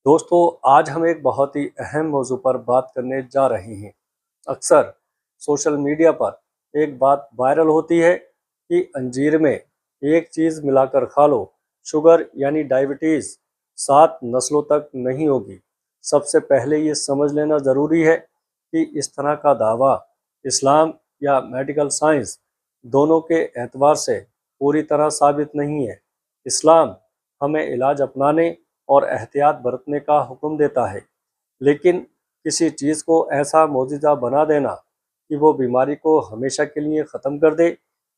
دوستو آج ہم ایک بہت ہی اہم موضوع پر بات کرنے جا رہے ہیں۔ اکثر سوشل میڈیا پر ایک بات وائرل ہوتی ہے کہ انجیر میں ایک چیز ملا کر کھا لو، شوگر یعنی ڈائبٹیز 7 نسلوں تک نہیں ہوگی۔ سب سے پہلے یہ سمجھ لینا ضروری ہے کہ اس طرح کا دعویٰ اسلام یا میڈیکل سائنس دونوں کے اعتبار سے پوری طرح ثابت نہیں ہے۔ اسلام ہمیں علاج اپنانے اور احتیاط برتنے کا حکم دیتا ہے، لیکن کسی چیز کو ایسا معجزہ بنا دینا کہ وہ بیماری کو ہمیشہ کے لیے ختم کر دے،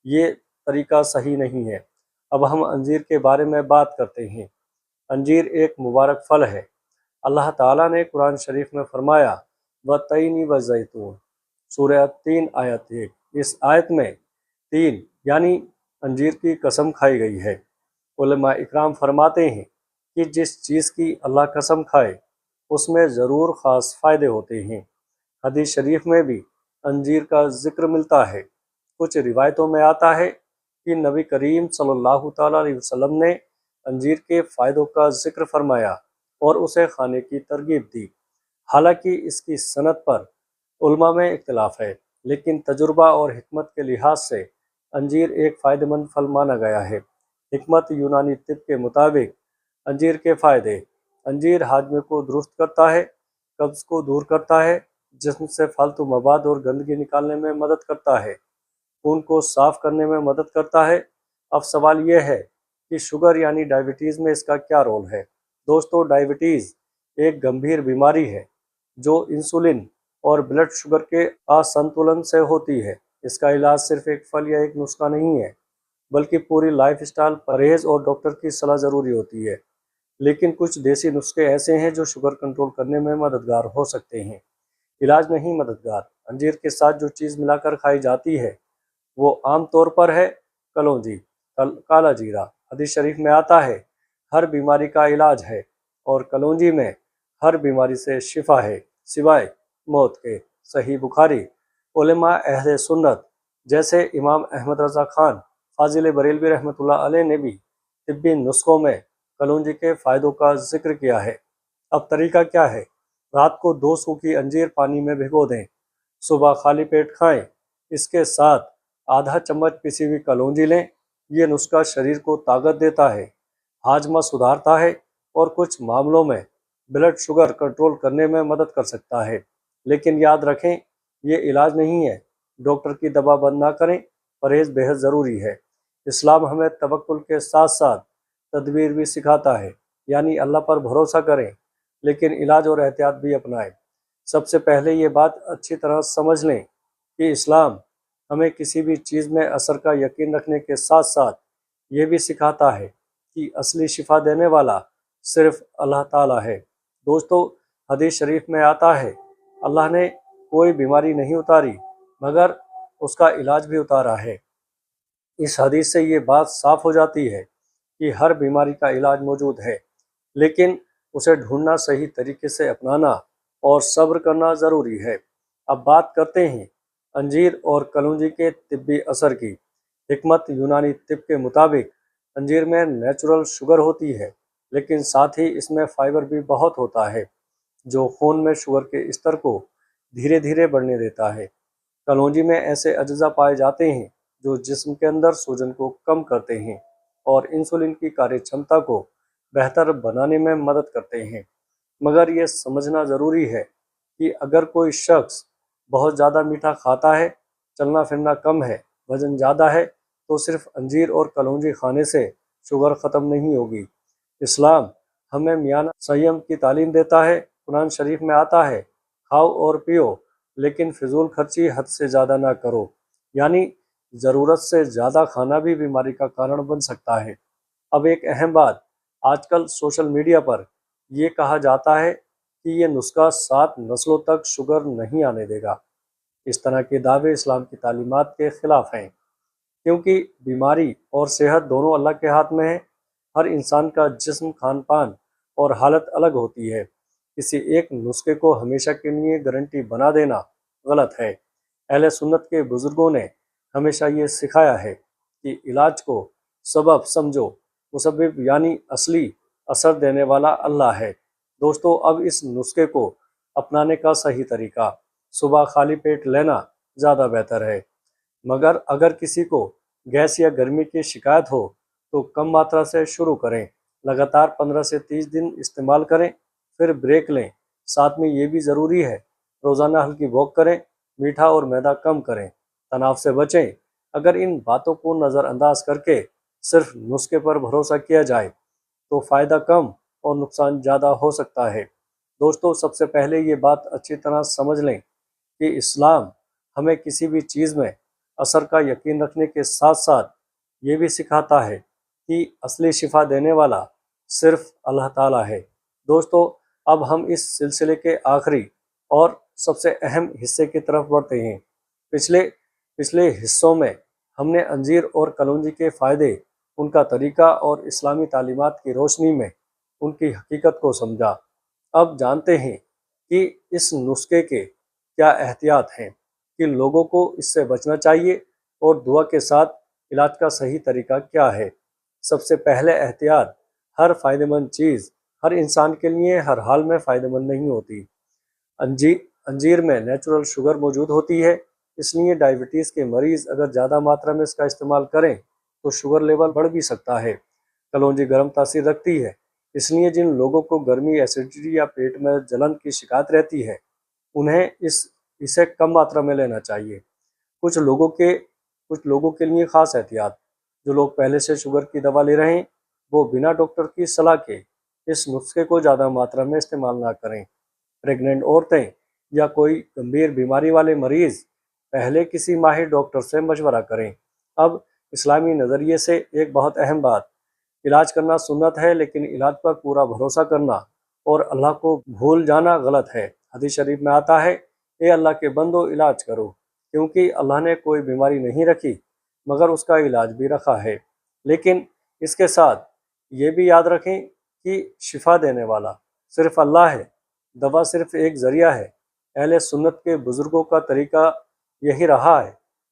یہ طریقہ صحیح نہیں ہے۔ اب ہم انجیر کے بارے میں بات کرتے ہیں۔ انجیر ایک مبارک پھل ہے۔ اللہ تعالیٰ نے قرآن شریف میں فرمایا وَالتِّینِ وَالزَّیتُونِ، سورہ 3 آیت 1۔ اس آیت میں تین یعنی انجیر کی قسم کھائی گئی ہے۔ علماء اکرام فرماتے ہیں کہ جس چیز کی اللہ قسم کھائے اس میں ضرور خاص فائدے ہوتے ہیں۔ حدیث شریف میں بھی انجیر کا ذکر ملتا ہے۔ کچھ روایتوں میں آتا ہے کہ نبی کریم صلی اللہ تعالیٰ علیہ وسلم نے انجیر کے فائدوں کا ذکر فرمایا اور اسے کھانے کی ترغیب دی۔ حالانکہ اس کی صنعت پر علماء میں اختلاف ہے، لیکن تجربہ اور حکمت کے لحاظ سے انجیر ایک فائدہ مند پھل مانا گیا ہے۔ حکمت یونانی طب کے مطابق انجیر کے فائدے: انجیر ہاضمے کو درست کرتا ہے، قبض کو دور کرتا ہے، جسم سے فالتو مواد اور گندگی نکالنے میں مدد کرتا ہے، خون کو صاف کرنے میں مدد کرتا ہے۔ اب سوال یہ ہے کہ شوگر یعنی ڈائبٹیز میں اس کا کیا رول ہے؟ دوستو، ڈائبٹیز ایک گمبھیر بیماری ہے جو انسولین اور بلڈ شوگر کے اسنتولن سے ہوتی ہے۔ اس کا علاج صرف ایک پھل یا ایک نسخہ نہیں ہے، بلکہ پوری لائف اسٹائل پرہیز اور ڈاکٹر کی صلاح ضروری ہوتی ہے۔ لیکن کچھ دیسی نسخے ایسے ہیں جو شوگر کنٹرول کرنے میں مددگار ہو سکتے ہیں۔ علاج نہیں مددگار: انجیر کے ساتھ جو چیز ملا کر کھائی جاتی ہے وہ عام طور پر ہے کلونجی، کالا جیرا۔ حدیث شریف میں آتا ہے ہر بیماری کا علاج ہے اور کلونجی میں ہر بیماری سے شفا ہے سوائے موت کے۔ صحیح بخاری۔ علماء اہل سنت جیسے امام احمد رضا خان فاضل بریلوی رحمۃ اللہ علیہ نے بھی طبی نسخوں میں کلونجی کے فائدوں کا ذکر کیا ہے۔ اب طریقہ کیا ہے؟ رات کو 2 سوکھی انجیر پانی میں بھگو دیں، صبح خالی پیٹ کھائیں۔ اس کے ساتھ آدھا چمچ پسی ہوئی کلونجی لیں۔ یہ نسخہ شریر کو طاقت دیتا ہے، ہاضمہ سدھارتا ہے اور کچھ معاملوں میں بلڈ شوگر کنٹرول کرنے میں مدد کر سکتا ہے۔ لیکن یاد رکھیں یہ علاج نہیں ہے، ڈاکٹر کی دوا بند نہ کریں، پرہیز بہت ضروری ہے۔ اسلام ہمیں توکل کے ساتھ ساتھ تدبیر بھی سکھاتا ہے، یعنی اللہ پر بھروسہ کریں لیکن علاج اور احتیاط بھی اپنائیں۔ سب سے پہلے یہ بات اچھی طرح سمجھ لیں کہ اسلام ہمیں کسی بھی چیز میں اثر کا یقین رکھنے کے ساتھ ساتھ یہ بھی سکھاتا ہے کہ اصلی شفا دینے والا صرف اللہ تعالیٰ ہے۔ دوستو، حدیث شریف میں آتا ہے اللہ نے کوئی بیماری نہیں اتاری مگر اس کا علاج بھی اتارا ہے۔ اس حدیث سے یہ بات صاف ہو جاتی ہے کہ ہر بیماری کا علاج موجود ہے، لیکن اسے ڈھونڈنا، صحیح طریقے سے اپنانا اور صبر کرنا ضروری ہے۔ اب بات کرتے ہیں انجیر اور کلونجی کے طبی اثر کی۔ حکمت یونانی طب کے مطابق انجیر میں نیچرل شوگر ہوتی ہے، لیکن ساتھ ہی اس میں فائبر بھی بہت ہوتا ہے جو خون میں شوگر کے استر کو دھیرے دھیرے بڑھنے دیتا ہے۔ کلونجی میں ایسے اجزاء پائے جاتے ہیں جو جسم کے اندر سوجن کو کم کرتے ہیں اور انسولین کی کاریہ چھمتا کو بہتر بنانے میں مدد کرتے ہیں۔ مگر یہ سمجھنا ضروری ہے کہ اگر کوئی شخص بہت زیادہ میٹھا کھاتا ہے، چلنا پھرنا کم ہے، وزن زیادہ ہے، تو صرف انجیر اور کلونجی کھانے سے شوگر ختم نہیں ہوگی۔ اسلام ہمیں میانہ سیم کی تعلیم دیتا ہے۔ قرآن شریف میں آتا ہے کھاؤ اور پیو لیکن فضول خرچی حد سے زیادہ نہ کرو، یعنی ضرورت سے زیادہ کھانا بھی بیماری کا کارن بن سکتا ہے۔ اب ایک اہم بات، آج کل سوشل میڈیا پر یہ کہا جاتا ہے کہ یہ نسخہ 7 نسلوں تک شوگر نہیں آنے دے گا۔ اس طرح کے دعوے اسلام کی تعلیمات کے خلاف ہیں، کیونکہ بیماری اور صحت دونوں اللہ کے ہاتھ میں ہیں۔ ہر انسان کا جسم، کھان پان اور حالت الگ ہوتی ہے۔ کسی ایک نسخے کو ہمیشہ کے لیے گارنٹی بنا دینا غلط ہے۔ اہل سنت کے بزرگوں نے ہمیشہ یہ سکھایا ہے کہ علاج کو سبب سمجھو، مسبب یعنی اصلی اثر دینے والا اللہ ہے۔ دوستو اب اس نسخے کو اپنانے کا صحیح طریقہ صبح خالی پیٹ لینا زیادہ بہتر ہے، مگر اگر کسی کو گیس یا گرمی کی شکایت ہو تو کم ماترا سے شروع کریں، لگاتار 15 سے 30 دن استعمال کریں، پھر بریک لیں۔ ساتھ میں یہ بھی ضروری ہے روزانہ ہلکی واک کریں، میٹھا اور میدا کم کریں، تناؤ سے بچیں۔ اگر ان باتوں کو نظر انداز کر کے صرف نسخے پر بھروسہ کیا جائے تو فائدہ کم اور نقصان زیادہ ہو سکتا ہے۔ دوستو سب سے پہلے یہ بات اچھی طرح سمجھ لیں کہ اسلام ہمیں کسی بھی چیز میں اثر کا یقین رکھنے کے ساتھ ساتھ یہ بھی سکھاتا ہے کہ اصلی شفا دینے والا صرف اللہ تعالیٰ ہے۔ دوستو اب ہم اس سلسلے کے آخری اور سب سے اہم حصے کی طرف بڑھتے ہیں۔ پچھلے حصوں میں ہم نے انجیر اور کلونجی کے فائدے، ان کا طریقہ اور اسلامی تعلیمات کی روشنی میں ان کی حقیقت کو سمجھا۔ اب جانتے ہیں کہ اس نسخے کے کیا احتیاط ہیں، کہ لوگوں کو اس سے بچنا چاہیے اور دعا کے ساتھ علاج کا صحیح طریقہ کیا ہے۔ سب سے پہلے احتیاط، ہر فائدہ مند چیز ہر انسان کے لیے ہر حال میں فائدہ مند نہیں ہوتی۔ انجیر میں نیچرل شوگر موجود ہوتی ہے، اس لیے ڈائبٹیز کے مریض اگر زیادہ ماترا میں اس کا استعمال کریں تو شوگر لیول بڑھ بھی سکتا ہے۔ کلونجی گرم تاثیر رکھتی ہے، اس لیے جن لوگوں کو گرمی، ایسیڈیٹی یا پیٹ میں جلن کی شکایت رہتی ہے انہیں اسے کم ماترا میں لینا چاہیے۔ کچھ لوگوں کے لیے خاص احتیاط، جو لوگ پہلے سے شوگر کی دوا لے رہے ہیں وہ بنا ڈاکٹر کی صلاح کے اس نسخے کو زیادہ ماترا میں استعمال نہ کریں۔ پریگننٹ عورتیں یا کوئی گمبھیر بیماری والے مریض پہلے کسی ماہر ڈاکٹر سے مشورہ کریں۔ اب اسلامی نظریے سے ایک بہت اہم بات، علاج کرنا سنت ہے لیکن علاج پر پورا بھروسہ کرنا اور اللہ کو بھول جانا غلط ہے۔ حدیث شریف میں آتا ہے، اے اللہ کے بندو علاج کرو، کیونکہ اللہ نے کوئی بیماری نہیں رکھی مگر اس کا علاج بھی رکھا ہے۔ لیکن اس کے ساتھ یہ بھی یاد رکھیں کہ شفا دینے والا صرف اللہ ہے، دوا صرف ایک ذریعہ ہے۔ اہل سنت کے بزرگوں کا طریقہ یہی رہا ہے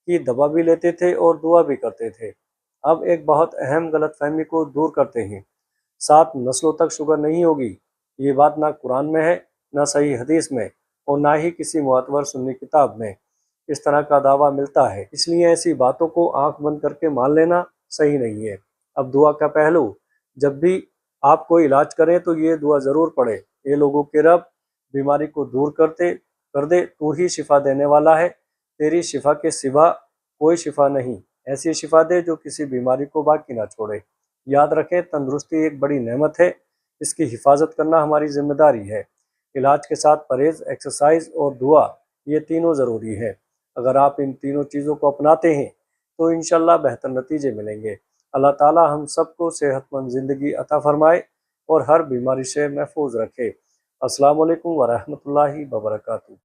کہ دوا بھی لیتے تھے اور دعا بھی کرتے تھے۔ اب ایک بہت اہم غلط فہمی کو دور کرتے ہیں، 7 نسلوں تک شوگر نہیں ہوگی، یہ بات نہ قرآن میں ہے، نہ صحیح حدیث میں، اور نہ ہی کسی معتبر سنی کتاب میں اس طرح کا دعویٰ ملتا ہے، اس لیے ایسی باتوں کو آنکھ بند کر کے مان لینا صحیح نہیں ہے۔ اب دعا کا پہلو، جب بھی آپ کوئی علاج کریں تو یہ دعا ضرور پڑھیں، اے لوگوں کے رب، بیماری کو دور کر دے، تو ہی شفا دینے والا ہے، تیری شفا کے سوا کوئی شفا نہیں، ایسی شفا دے جو کسی بیماری کو باقی نہ چھوڑے۔ یاد رکھیں تندرستی ایک بڑی نعمت ہے، اس کی حفاظت کرنا ہماری ذمہ داری ہے۔ علاج کے ساتھ پرہیز، ایکسرسائز اور دعا، یہ تینوں ضروری ہے۔ اگر آپ ان تینوں چیزوں کو اپناتے ہیں تو انشاءاللہ بہتر نتیجے ملیں گے۔ اللہ تعالی ہم سب کو صحت مند زندگی عطا فرمائے اور ہر بیماری سے محفوظ رکھے۔ السلام علیکم ورحمۃ اللہ وبرکاتہ۔